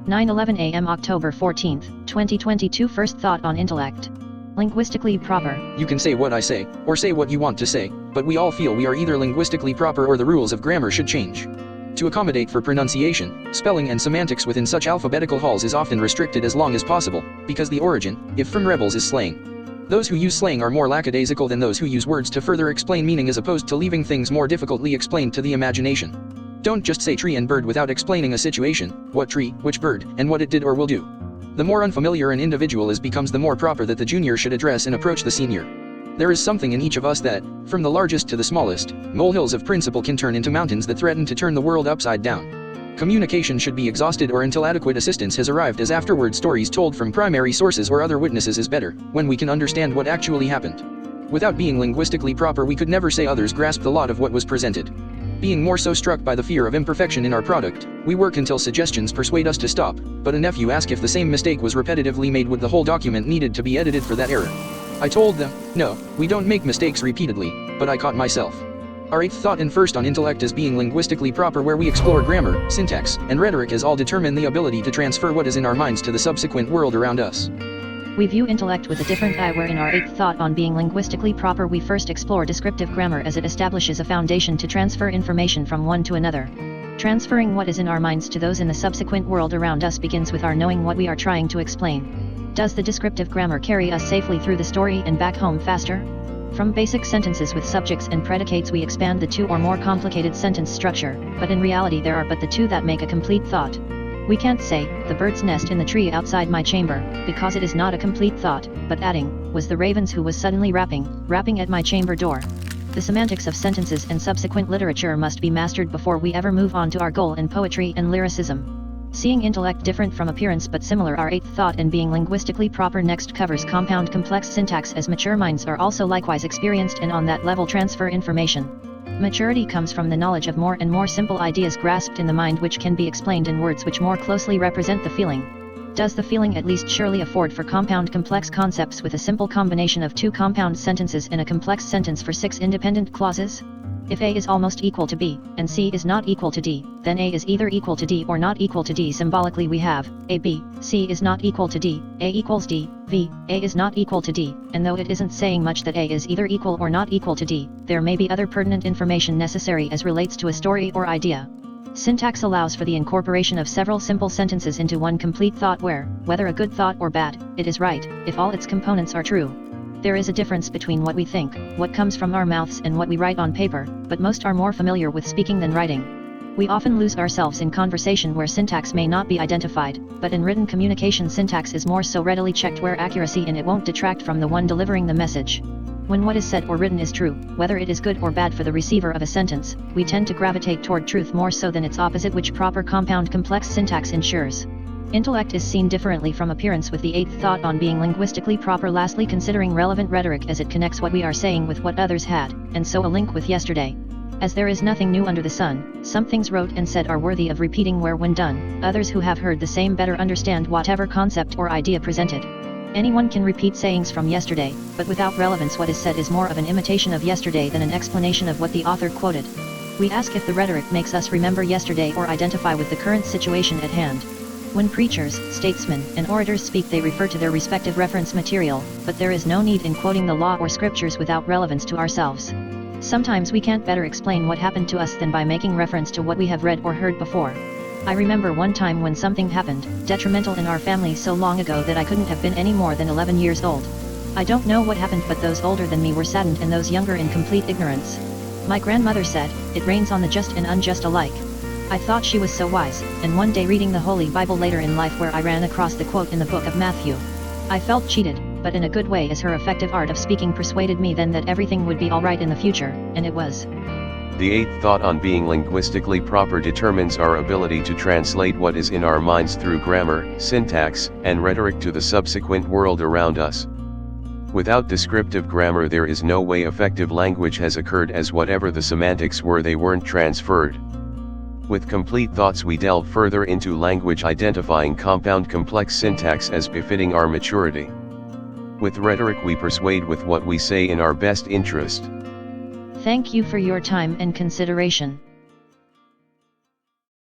9:11 a.m. October 14, 2022. First thought on intellect. Linguistically proper. You can say what I say, or say what you want to say, but we all feel we are either linguistically proper or the rules of grammar should change. To accommodate for pronunciation, spelling and semantics within such alphabetical halls is often restricted as long as possible, because the origin, if from rebels, is slang. Those who use slang are more lackadaisical than those who use words to further explain meaning, as opposed to leaving things more difficultly explained to the imagination. Don't just say tree and bird without explaining a situation, what tree, which bird, and what it did or will do. The more unfamiliar an individual is becomes the more proper that the junior should address and approach the senior. There is something in each of us that, from the largest to the smallest, molehills of principle can turn into mountains that threaten to turn the world upside down. Communication should be exhausted or until adequate assistance has arrived, as afterward stories told from primary sources or other witnesses is better, when we can understand what actually happened. Without being linguistically proper, we could never say others grasped the lot of what was presented. Being more so struck by the fear of imperfection in our product, we work until suggestions persuade us to stop, but a nephew asked if the same mistake was repetitively made, would the whole document needed to be edited for that error? I told them, no, we don't make mistakes repeatedly, but I caught myself. Our eighth thought and first on intellect is being linguistically proper, where we explore grammar, syntax, and rhetoric as all determine the ability to transfer what is in our minds to the subsequent world around us. We view intellect with a different eye, where in our eighth thought on being linguistically proper we first explore descriptive grammar as it establishes a foundation to transfer information from one to another. Transferring what is in our minds to those in the subsequent world around us begins with our knowing what we are trying to explain. Does the descriptive grammar carry us safely through the story and back home faster? From basic sentences with subjects and predicates we expand the two or more complicated sentence structure, but in reality there are but the two that make a complete thought. We can't say, the bird's nest in the tree outside my chamber, because it is not a complete thought, but adding, was the ravens who was suddenly rapping at my chamber door. The semantics of sentences and subsequent literature must be mastered before we ever move on to our goal in poetry and lyricism. Seeing intellect different from appearance but similar, our eighth thought and being linguistically proper next covers compound complex syntax, as mature minds are also likewise experienced and on that level transfer information. Maturity comes from the knowledge of more and more simple ideas grasped in the mind, which can be explained in words which more closely represent the feeling. Does the feeling at least surely afford for compound complex concepts with a simple combination of two compound sentences in a complex sentence for 6 independent clauses? If A is almost equal to B, and C is not equal to D, then A is either equal to D or not equal to D. Symbolically we have, A B, C is not equal to D, A equals D, V, A is not equal to D, and though it isn't saying much that A is either equal or not equal to D, there may be other pertinent information necessary as relates to a story or idea. Syntax allows for the incorporation of several simple sentences into one complete thought where, whether a good thought or bad, it is right, if all its components are true. There is a difference between what we think, what comes from our mouths, and what we write on paper, but most are more familiar with speaking than writing. We often lose ourselves in conversation where syntax may not be identified, but in written communication syntax is more so readily checked where accuracy in it won't detract from the one delivering the message. When what is said or written is true, whether it is good or bad for the receiver of a sentence, we tend to gravitate toward truth more so than its opposite, which proper compound complex syntax ensures. Intellect is seen differently from appearance with the eighth thought on being linguistically proper. Lastly, considering relevant rhetoric as it connects what we are saying with what others had, and so a link with yesterday. As there is nothing new under the sun, some things wrote and said are worthy of repeating where when done, others who have heard the same better understand whatever concept or idea presented. Anyone can repeat sayings from yesterday, but without relevance what is said is more of an imitation of yesterday than an explanation of what the author quoted. We ask if the rhetoric makes us remember yesterday or identify with the current situation at hand. When preachers, statesmen, and orators speak, they refer to their respective reference material, but there is no need in quoting the law or scriptures without relevance to ourselves. Sometimes we can't better explain what happened to us than by making reference to what we have read or heard before. I remember one time when something happened, detrimental in our family so long ago that I couldn't have been any more than 11 years old. I don't know what happened, but those older than me were saddened and those younger in complete ignorance. My grandmother said, "It rains on the just and unjust alike." I thought she was so wise, and one day reading the Holy Bible later in life where I ran across the quote in the book of Matthew. I felt cheated, but in a good way, as her effective art of speaking persuaded me then that everything would be alright in the future, and it was. The eighth thought on being linguistically proper determines our ability to translate what is in our minds through grammar, syntax, and rhetoric to the subsequent world around us. Without descriptive grammar there is no way effective language has occurred, as whatever the semantics were, they weren't transferred. With complete thoughts we delve further into language, identifying compound complex syntax as befitting our maturity. With rhetoric we persuade with what we say in our best interest. Thank you for your time and consideration.